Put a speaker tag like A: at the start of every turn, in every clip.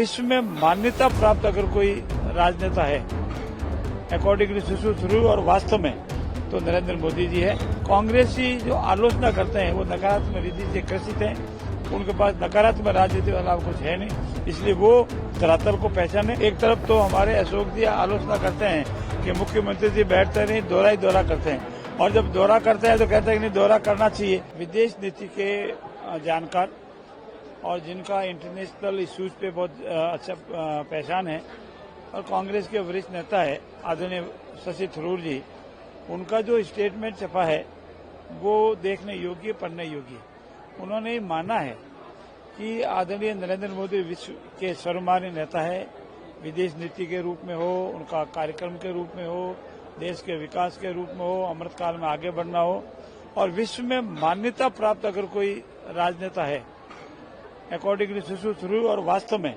A: विश्व में मान्यता प्राप्त अगर कोई राजनेता है अकॉर्डिंग टू सुश्री थ्रू और वास्तव में तो नरेंद्र मोदी जी है। कांग्रेसी जो आलोचना करते हैं वो नकारात्मक रीति से ग्रसित हैं, उनके पास नकारात्मक राजनीति वाला कुछ है नहीं, इसलिए वो धरातल को पहचाने। एक तरफ तो हमारे अशोक जी आलोचना करते हैं कि मुख्यमंत्री जी बैठते नहीं, दौरा ही दौरा करते हैं, और जब दौरा करते हैं तो कहते हैं कि नहीं दौरा करना चाहिए। विदेश नीति के जानकार और जिनका इंटरनेशनल इश्यूज पे बहुत अच्छा पहचान है और कांग्रेस के वरिष्ठ नेता है आदरणीय शशि थरूर जी, उनका जो स्टेटमेंट छपा है वो देखने योग्य, पढ़ने योग्य। उन्होंने माना है कि आदरणीय नरेंद्र मोदी विश्व के सर्वमान्य नेता है, विदेश नीति के रूप में हो, उनका कार्यक्रम के रूप में हो, देश के विकास के रूप में हो, अमृतकाल में आगे बढ़ना हो, और विश्व में मान्यता प्राप्त अगर कोई राजनेता है अकॉर्डिंग टू सुश्री थ्रू और वास्तव में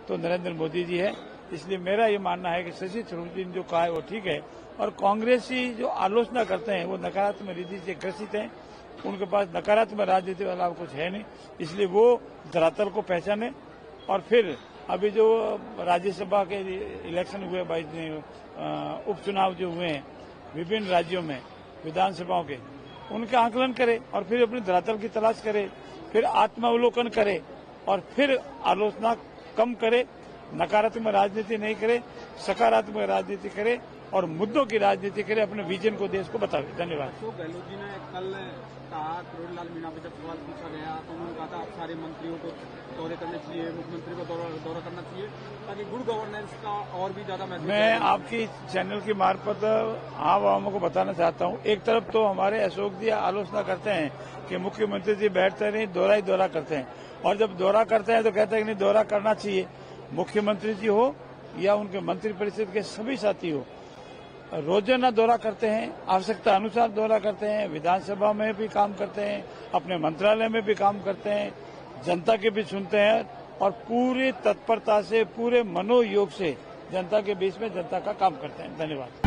A: तो नरेंद्र मोदी जी है। इसलिए मेरा ये मानना है कि शशि थरूर जी ने जो कहा है वो ठीक है, और कांग्रेसी जो आलोचना करते हैं वो नकारात्मक रीति से ग्रसित हैं, उनके पास नकारात्मक राजनीति वाला कुछ है नहीं, इसलिए वो धरातल को पहचाने। और फिर अभी जो राज्यसभा के इलेक्शन हुए, उपचुनाव जो हुए हैं विभिन्न राज्यों में विधानसभाओं के, उनका आकलन करे और फिर अपनी धरातल की तलाश करे, फिर आत्मावलोकन करे और फिर आलोचना कम करे, नकारात्मक राजनीति नहीं करे, सकारात्मक राजनीति करे और मुद्दों की राजनीति करे, अपने विजन को देश को बतावे। धन्यवाद।
B: अशोक गहलोत जी ने कल कहा, करोड़ीलाल मीणा पे जब सवाल पूछा गया तो उन्होंने कहा था आप सारे मंत्रियों को दौरे करने चाहिए, मुख्यमंत्री को दौरा करना चाहिए ताकि गुड गवर्नेंस का और भी ज्यादा महत्व।
A: मैं आपकी चैनल की मार्फत आवाम को बताना चाहता हूँ, एक तरफ तो हमारे अशोक जी आलोचना करते हैं कि मुख्यमंत्री जी बैठते नहीं, दौरा ही दौरा करते हैं, और जब दौरा करते हैं तो कहते हैं कि नहीं दौरा करना चाहिए। मुख्यमंत्री जी हो या उनके मंत्रिपरिषद के सभी साथी हो, रोजाना दौरा करते हैं, आवश्यकता अनुसार दौरा करते हैं, विधानसभा में भी काम करते हैं, अपने मंत्रालय में भी काम करते हैं, जनता के भी सुनते हैं और पूरी तत्परता से, पूरे मनोयोग से जनता के बीच में जनता का काम करते हैं। धन्यवाद।